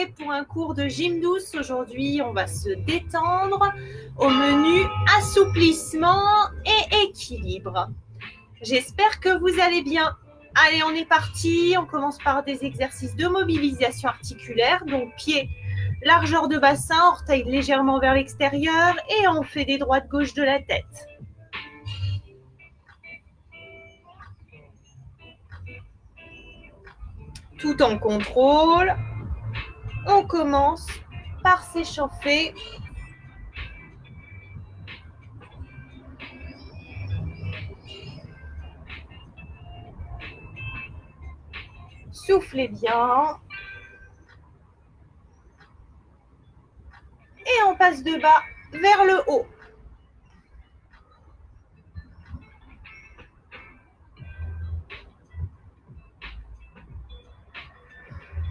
retrouvés pour un cours de gym douce. Aujourd'hui, on va se détendre au menu assouplissement et équilibre. J'espère que vous allez bien. Allez, on est parti. On commence par des exercices de mobilisation articulaire. Donc, pieds, largeur de bassin, orteils légèrement vers l'extérieur et on fait des droites-gauche de la tête. Tout en contrôle, on commence par s'échauffer. Soufflez bien. Et on passe de bas vers le haut.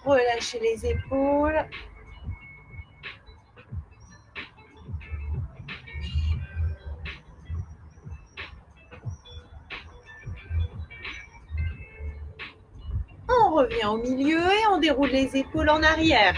Relâchez les épaules. On revient au milieu et on déroule les épaules en arrière.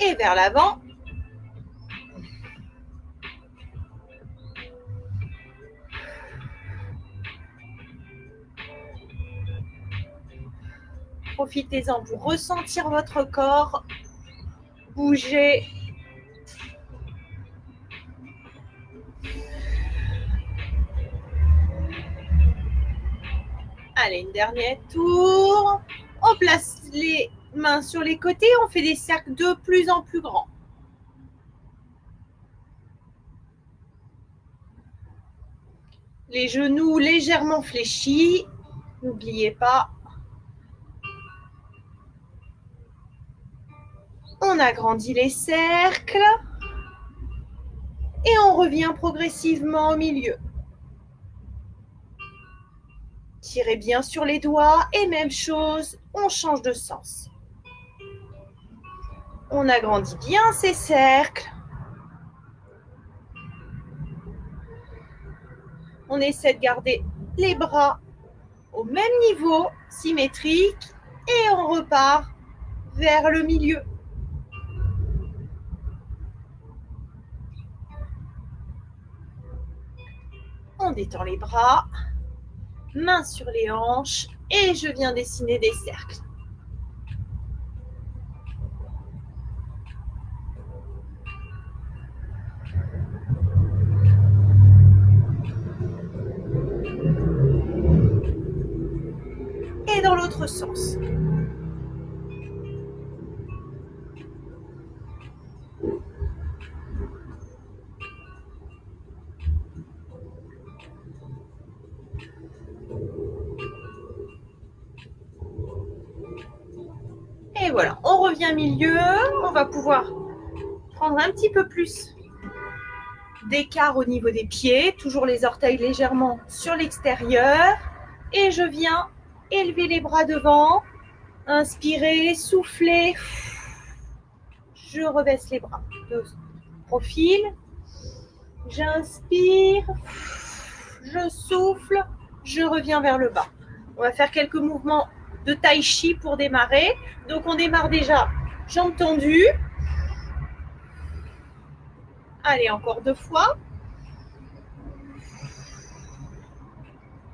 Et vers l'avant. Profitez-en pour ressentir votre corps bouger. Allez, une dernière tour. On place les mains sur les côtés. On fait des cercles de plus en plus grands. Les genoux légèrement fléchis. N'oubliez pas. On agrandit les cercles. Et on revient progressivement au milieu. Tirez bien sur les doigts et même chose, on change de sens. On agrandit bien ces cercles. On essaie de garder les bras au même niveau, symétrique, et on repart vers le milieu. On détend les bras, mains sur les hanches, et je viens dessiner des cercles. Et dans l'autre sens. Et voilà, on revient milieu, on va pouvoir prendre un petit peu plus d'écart au niveau des pieds, toujours les orteils légèrement sur l'extérieur. Et je viens élever les bras devant, inspirez, soufflez. Je rebaisse les bras de profil. J'inspire, je souffle, je reviens vers le bas. On va faire quelques mouvements de tai chi pour démarrer. Donc on démarre déjà jambes tendues. Allez, encore 2 fois.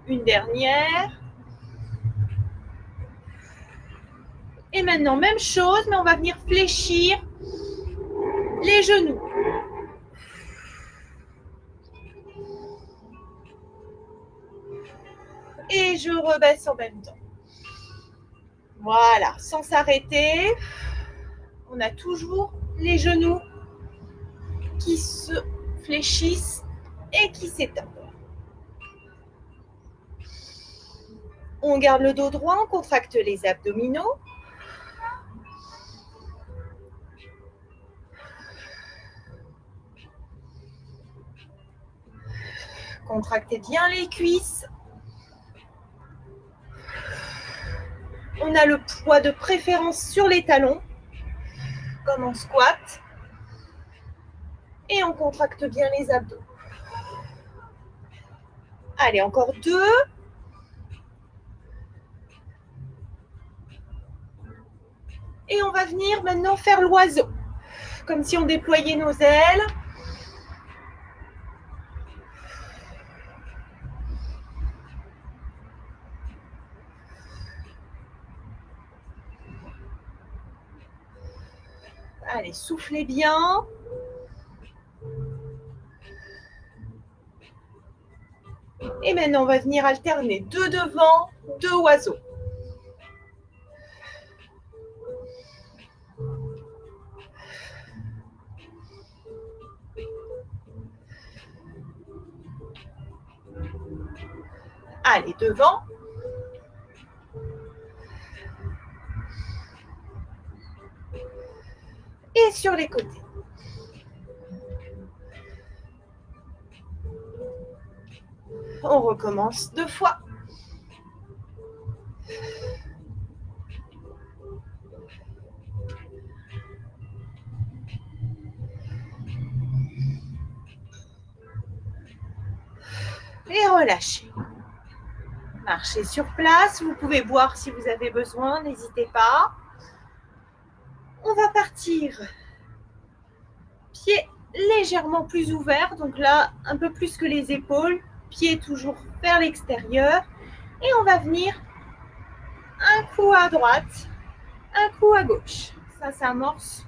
Une dernière. Et maintenant, même chose, mais on va venir fléchir les genoux. Et je rebaisse en même temps. Voilà, sans s'arrêter. On a toujours les genoux qui se fléchissent et qui s'étendent. On garde le dos droit, on contracte les abdominaux. Contractez bien les cuisses. On a le poids de préférence sur les talons. comme en squat. Et on contracte bien les abdos. Allez, encore 2. Et on va venir maintenant faire l'oiseau. Comme si on déployait nos ailes. Allez, soufflez bien. Et maintenant, on va venir alterner 2 devant, 2 oiseaux. Allez, devant. Et sur les côtés. On recommence 2 fois. Et relâchez. Marchez sur place. Vous pouvez boire si vous avez besoin, n'hésitez pas. On va partir. Pieds légèrement plus ouverts. Donc là, un peu plus que les épaules. Pieds toujours vers l'extérieur. Et on va venir un coup à droite, un coup à gauche. Ça amorce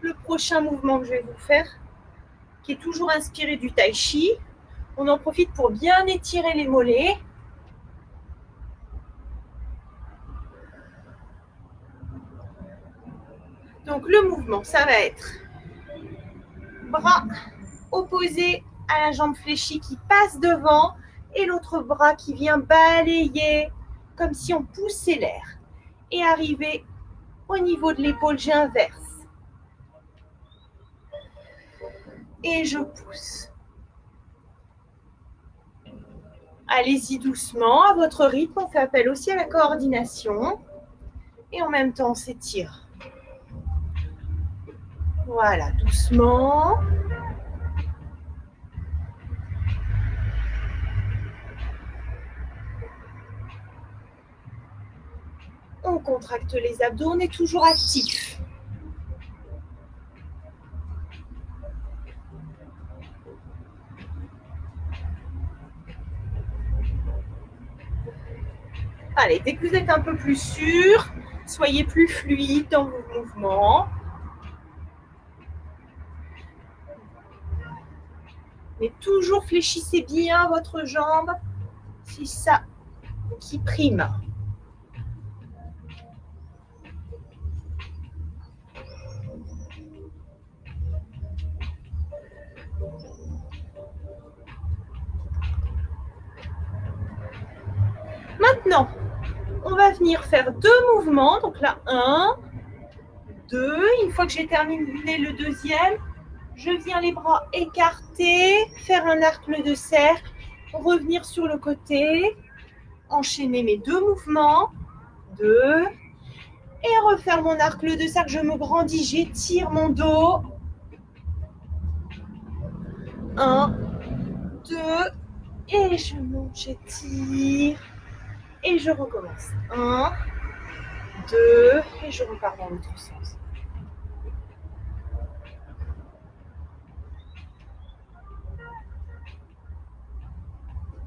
le prochain mouvement que je vais vous faire, qui est toujours inspiré du tai chi. On en profite pour bien étirer les mollets. Donc le mouvement, ça va être bras opposé à la jambe fléchie qui passe devant et l'autre bras qui vient balayer comme si on poussait l'air. Et arriver au niveau de l'épaule, j'inverse. Et je pousse. Allez-y doucement, à votre rythme. On fait appel aussi à la coordination. Et en même temps, on s'étire. Voilà, doucement. On contracte les abdos, on est toujours actif. Allez, dès que vous êtes un peu plus sûr, soyez plus fluide dans vos mouvements. Mais toujours fléchissez bien votre jambe, c'est ça qui prime. Maintenant, on va venir faire 2 mouvements. Donc là, 1, 2. Une fois que j'ai terminé le deuxième, je viens les bras écartés, faire un arc de cercle, revenir sur le côté, enchaîner mes 2 mouvements, 2, et refaire mon arc de cercle, je me grandis, j'étire mon dos, 1, 2, et je monte, j'étire, et je recommence, 1, 2, et je repars dans l'autre sens.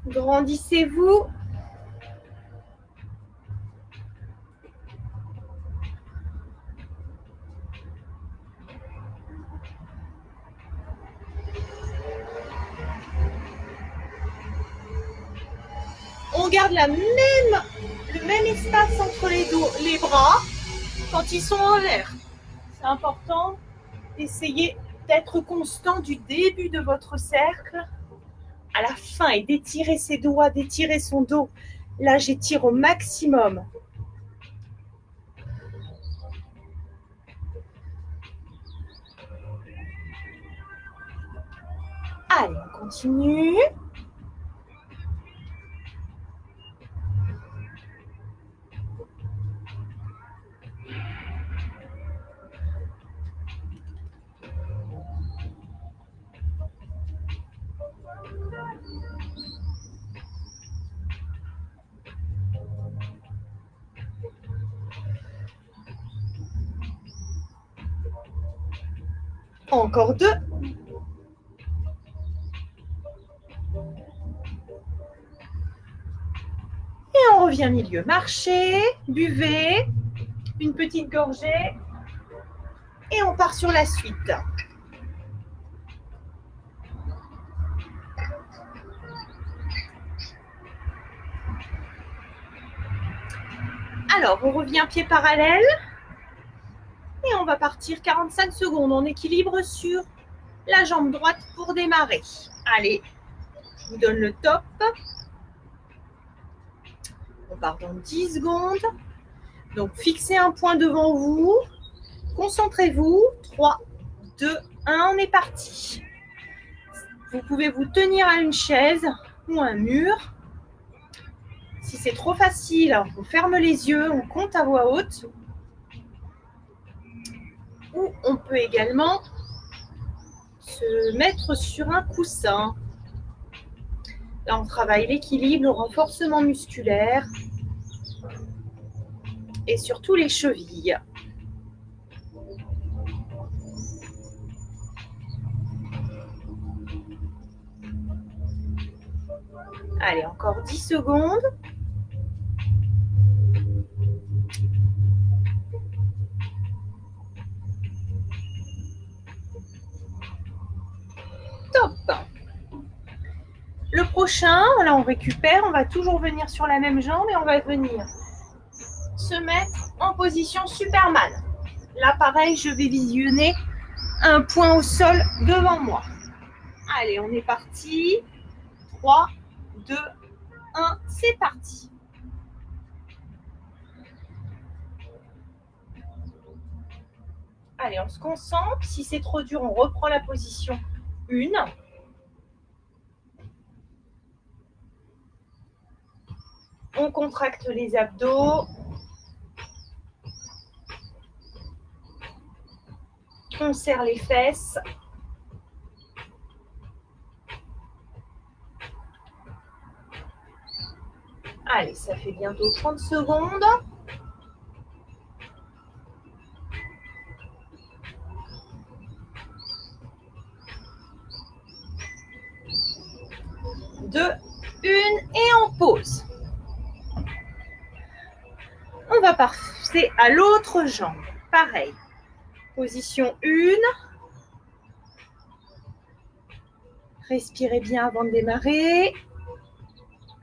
Grandissez-vous. On garde le même espace entre les bras quand ils sont en l'air. C'est important d'essayer d'être constant du début de votre cercle à la fin et d'étirer ses doigts, d'étirer son dos. Là, j'étire au maximum. Allez, on continue. Encore 2. Et on revient milieu. Marchez, buvez, une petite gorgée. Et on part sur la suite. Alors, on revient pied parallèle. Et on va partir 45 secondes. On équilibre sur la jambe droite pour démarrer. Allez, je vous donne le top. On part dans 10 secondes. Donc, fixez un point devant vous. Concentrez-vous. 3, 2, 1, on est parti. Vous pouvez vous tenir à une chaise ou un mur. Si c'est trop facile, on ferme les yeux, on compte à voix haute. Ou on peut également se mettre sur un coussin. Là, on travaille l'équilibre, le renforcement musculaire et surtout les chevilles. Allez, encore 10 secondes. Top. Le prochain, là on récupère, on va toujours venir sur la même jambe et on va venir se mettre en position Superman. Là pareil, je vais visionner un point au sol devant moi. Allez, on est parti. 3, 2, 1, c'est parti. Allez, on se concentre. Si c'est trop dur, on reprend la position 1. On contracte les abdos. On serre les fesses. Allez, ça fait bientôt 30 secondes. Deux, une et on pose. On va passer à l'autre jambe. Pareil. Position 1. Respirez bien avant de démarrer.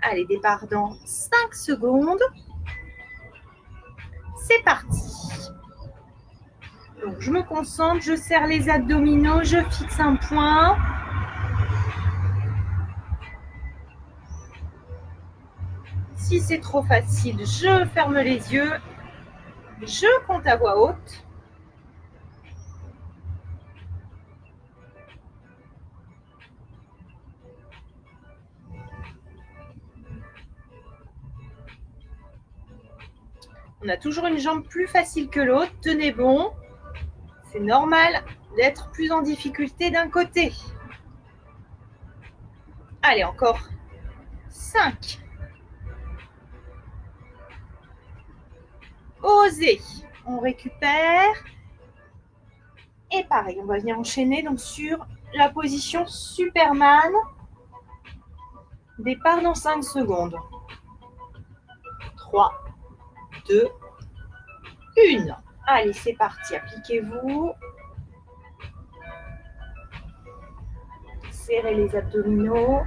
Allez, départ dans 5 secondes. C'est parti. Donc, je me concentre, je serre les abdominaux, je fixe un point. Si c'est trop facile, je ferme les yeux. Je compte à voix haute. On a toujours une jambe plus facile que l'autre. Tenez bon. C'est normal d'être plus en difficulté d'un côté. Allez, encore 5. Osez. On récupère. Et pareil, on va venir enchaîner donc sur la position Superman. Départ dans 5 secondes. 3, 2, 1. Allez, c'est parti. Appliquez-vous. Serrez les abdominaux.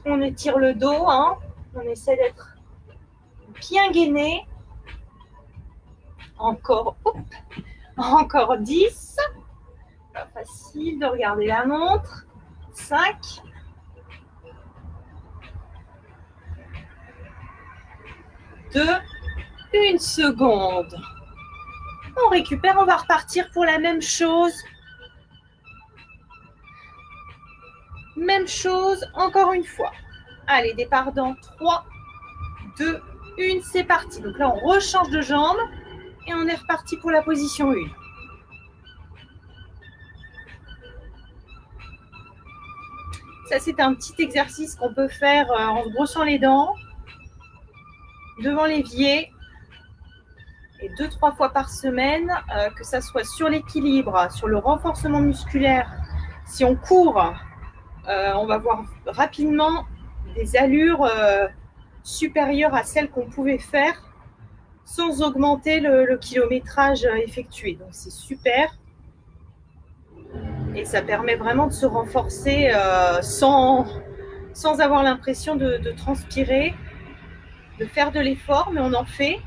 On étire le dos, hein. On essaie d'être bien gainé. Encore 10. Pas facile de regarder la montre. 5. 2. 1 seconde. On récupère, on va repartir pour la même chose. Même chose, encore une fois. Allez, départ dans 3, 2, 1, c'est parti. Donc là, on rechange de jambe et on est reparti pour la position 1. Ça, c'est un petit exercice qu'on peut faire en se brossant les dents, devant l'évier, et 2-3 fois par semaine, que ça soit sur l'équilibre, sur le renforcement musculaire. Si on court, on va voir rapidement des allures supérieures à celles qu'on pouvait faire sans augmenter le kilométrage effectué. Donc c'est super. Et ça permet vraiment de se renforcer sans avoir l'impression de transpirer, de faire de l'effort, mais on en fait.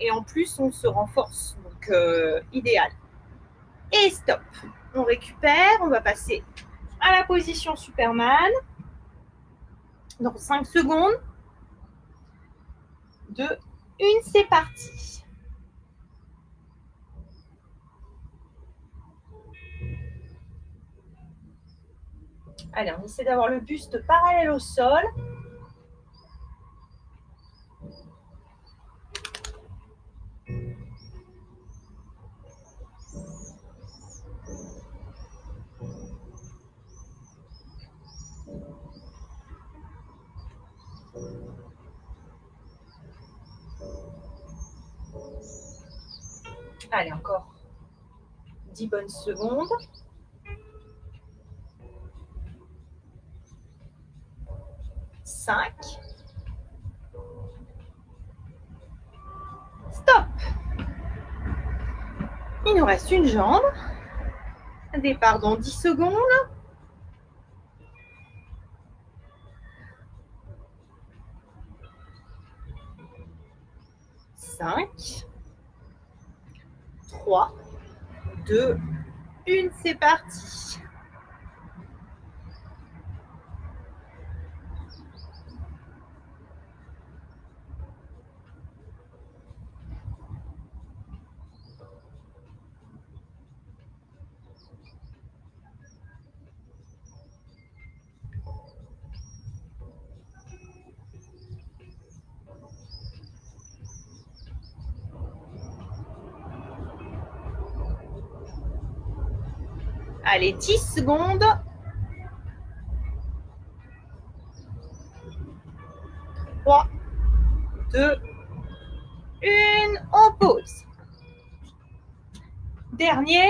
Et en plus, on se renforce. Donc, idéal. Et stop. On récupère. On va passer à la position Superman. Dans 5 secondes. 2, 1, c'est parti. Allez, on essaie d'avoir le buste parallèle au sol. Allez, encore 10 bonnes secondes. Stop. Il nous reste une jambe. Départ dans 10 secondes. 5, 3, 2, 1, c'est parti. Allez, 10 secondes. 3, 2, 1, on pose. Dernier.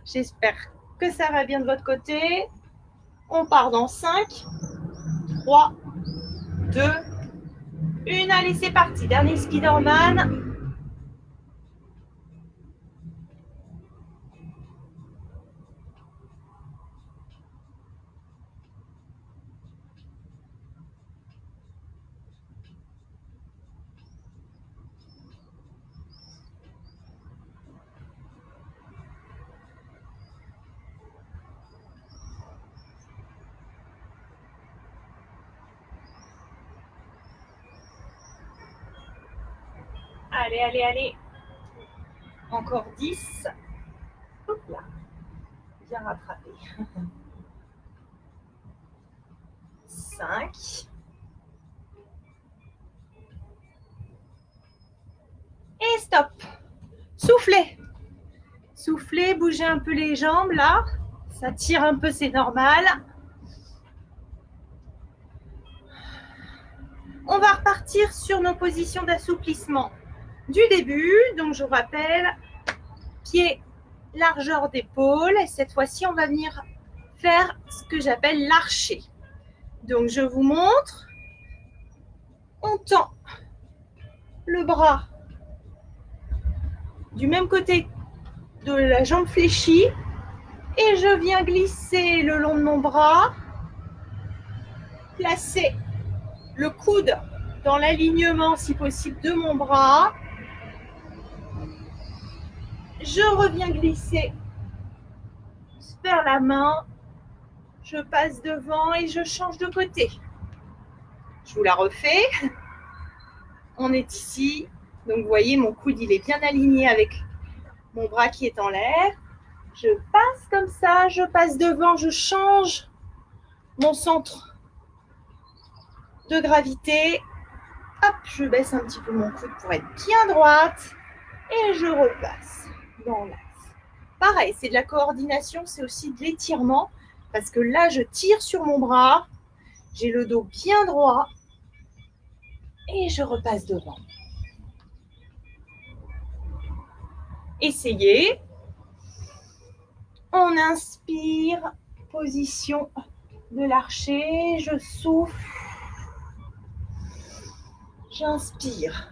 J'espère que ça va bien de votre côté. On part dans 5, 3, 2, 1. Allez, c'est parti. Dernier Spider-Man. Allez, allez, allez. Encore 10. Hop là. Bien rattrapé. 5. Et stop. Soufflez. Soufflez, bougez un peu les jambes là. Ça tire un peu, c'est normal. On va repartir sur nos positions d'assouplissement du début. Donc, je rappelle, pied, largeur d'épaule. Et cette fois-ci, on va venir faire ce que j'appelle l'archer. Donc, je vous montre. On tend le bras du même côté de la jambe fléchie. Et je viens glisser le long de mon bras. Placer le coude dans l'alignement, si possible, de mon bras. Je reviens glisser vers la main. Je passe devant et je change de côté. Je vous la refais. On est ici. Donc, vous voyez, mon coude, il est bien aligné avec mon bras qui est en l'air. Je passe comme ça, je passe devant, je change mon centre de gravité. Hop, je baisse un petit peu mon coude pour être bien droite. Et je repasse dans l'axe. Pareil, c'est de la coordination, c'est aussi de l'étirement. Parce que là, je tire sur mon bras, j'ai le dos bien droit et je repasse devant. Essayez. On inspire, position de l'archer, je souffle, j'inspire.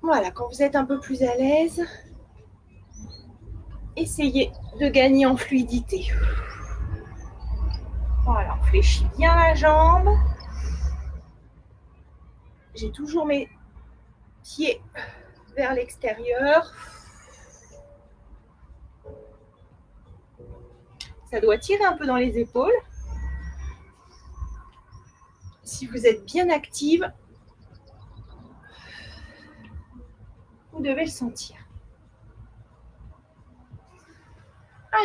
Voilà, quand vous êtes un peu plus à l'aise, essayez de gagner en fluidité. Voilà, on fléchit bien la jambe. J'ai toujours mes pieds vers l'extérieur. Ça doit tirer un peu dans les épaules. Si vous êtes bien active, vous devez le sentir.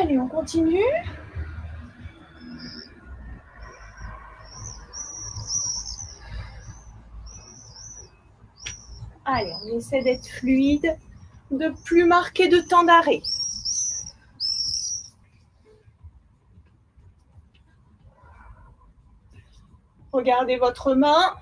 Allez, on continue. Allez, on essaie d'être fluide, de plus marquer de temps d'arrêt. Regardez votre main.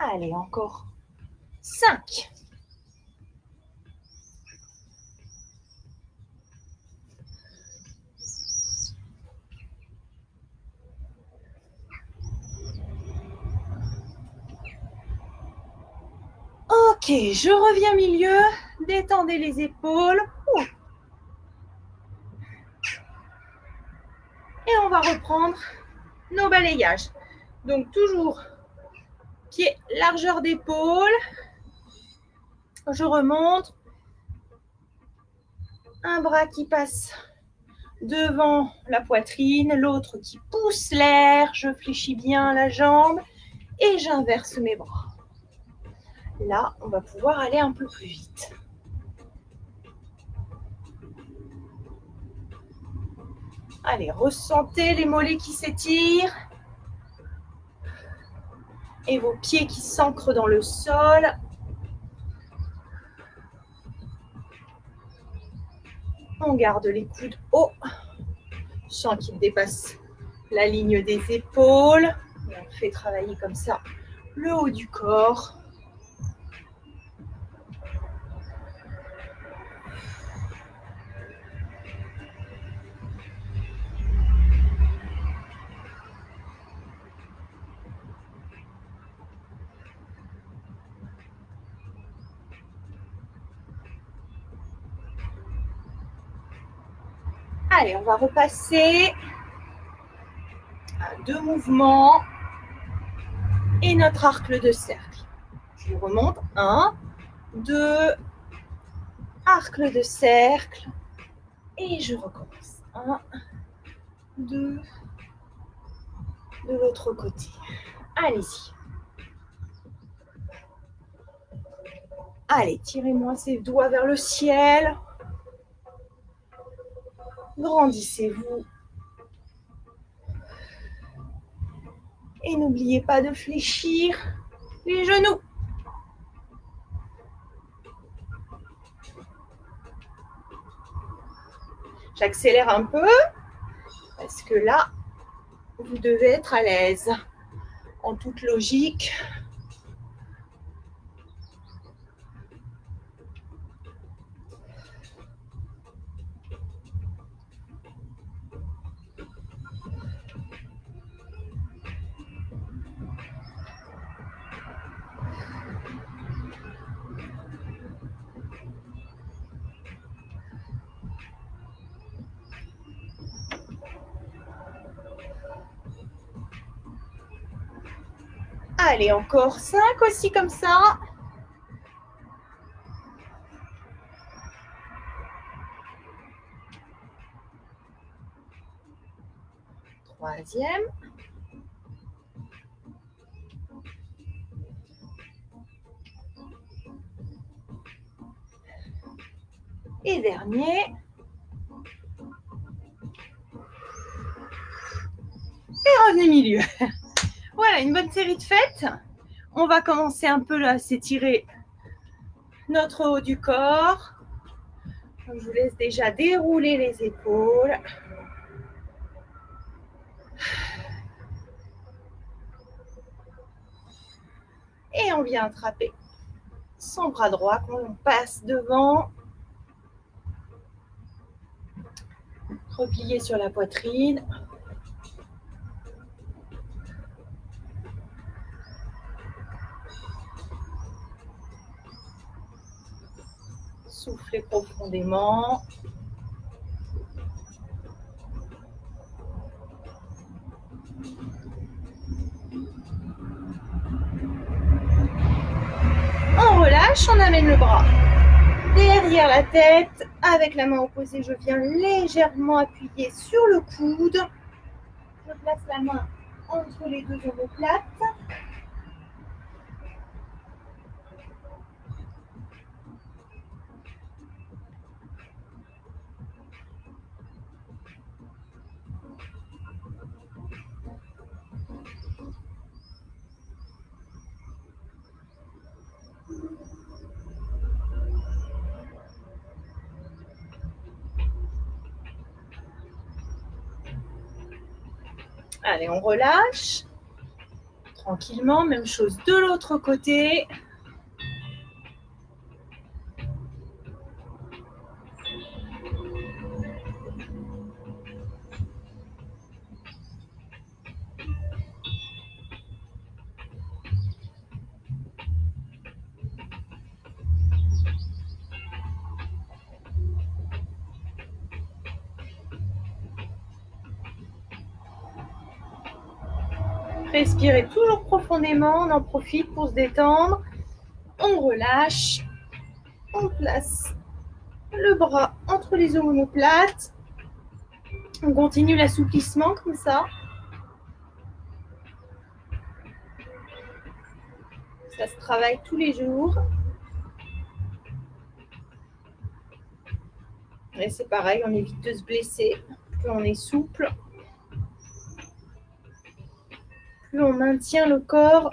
Allez, encore 5. Ok, je reviens milieu. Détendez les épaules. Et on va reprendre nos balayages. Donc toujours pied, largeur d'épaule. Je remonte. Un bras qui passe devant la poitrine, l'autre qui pousse l'air. Je fléchis bien la jambe et j'inverse mes bras. Là, on va pouvoir aller un peu plus vite. Allez, ressentez les mollets qui s'étirent et vos pieds qui s'ancrent dans le sol. On garde les coudes hauts. Je sens qu'ils dépassent la ligne des épaules. Et on fait travailler comme ça le haut du corps. Allez, on va repasser à 2 mouvements et notre arc de cercle. Je remonte. 1, 2, arc de cercle et je recommence. 1, 2, de l'autre côté. Allez-y. Allez, tirez-moi ces doigts vers le ciel. Grandissez-vous. Et n'oubliez pas de fléchir les genoux. J'accélère un peu parce que là, vous devez être à l'aise. En toute logique. Allez, encore 5 aussi comme ça. troisième. Et dernier. Et revenu milieu. Voilà, une bonne série de fêtes. On va commencer un peu là à s'étirer notre haut du corps. Je vous laisse déjà dérouler les épaules. Et on vient attraper son bras droit qu'on passe devant. Replier sur la poitrine. Soufflez profondément. On relâche, on amène le bras derrière la tête. Avec la main opposée, je viens légèrement appuyer sur le coude. Je place la main entre les deux omoplates. Allez, on relâche. Tranquillement, même chose de l'autre côté. Respirez toujours profondément, on en profite pour se détendre. On relâche, on place le bras entre les omoplates. On continue l'assouplissement comme ça. Ça se travaille tous les jours. Et c'est pareil, on évite de se blesser. Plus on est souple, plus on maintient le corps,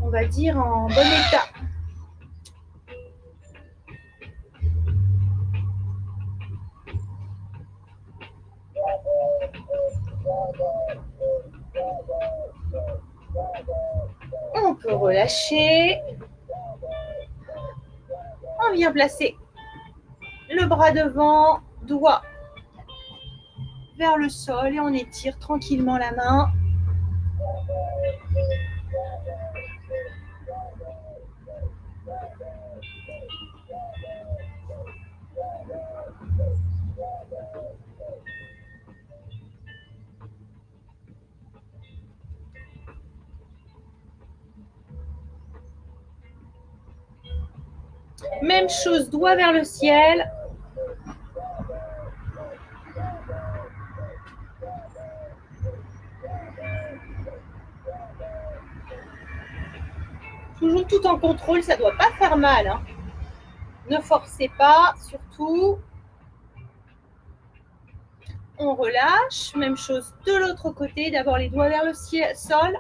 on va dire, en bon état. On peut relâcher. On vient placer le bras devant, doigt vers le sol et on étire tranquillement la main. Même chose, doigt vers le ciel. Toujours tout en contrôle, ça ne doit pas faire mal. Hein. Ne forcez pas, surtout. On relâche. Même chose de l'autre côté. D'abord les doigts vers le sol.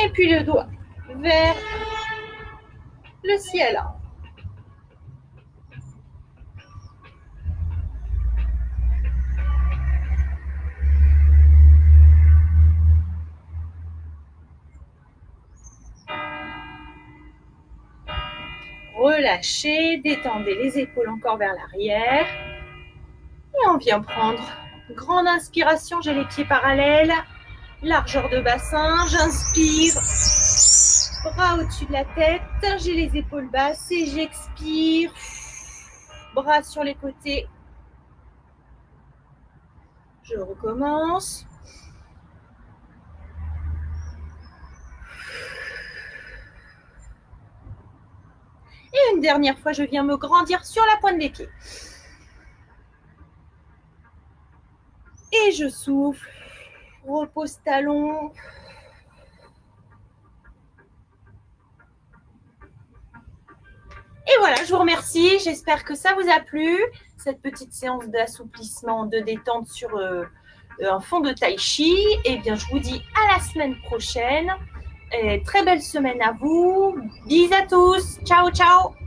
Et puis le doigt vers le ciel. Relâchez, détendez les épaules encore vers l'arrière. Et on vient prendre une grande inspiration, j'ai les pieds parallèles, largeur de bassin, j'inspire, bras au-dessus de la tête, j'ai les épaules basses et j'expire, bras sur les côtés. Je recommence. Et une dernière fois, je viens me grandir sur la pointe des pieds. Et je souffle. Repose talon. Et voilà, je vous remercie. J'espère que ça vous a plu. Cette petite séance d'assouplissement, de détente sur un fond de tai chi. Et bien, je vous dis à la semaine prochaine. Et très belle semaine à vous. Bisous à tous. Ciao, ciao.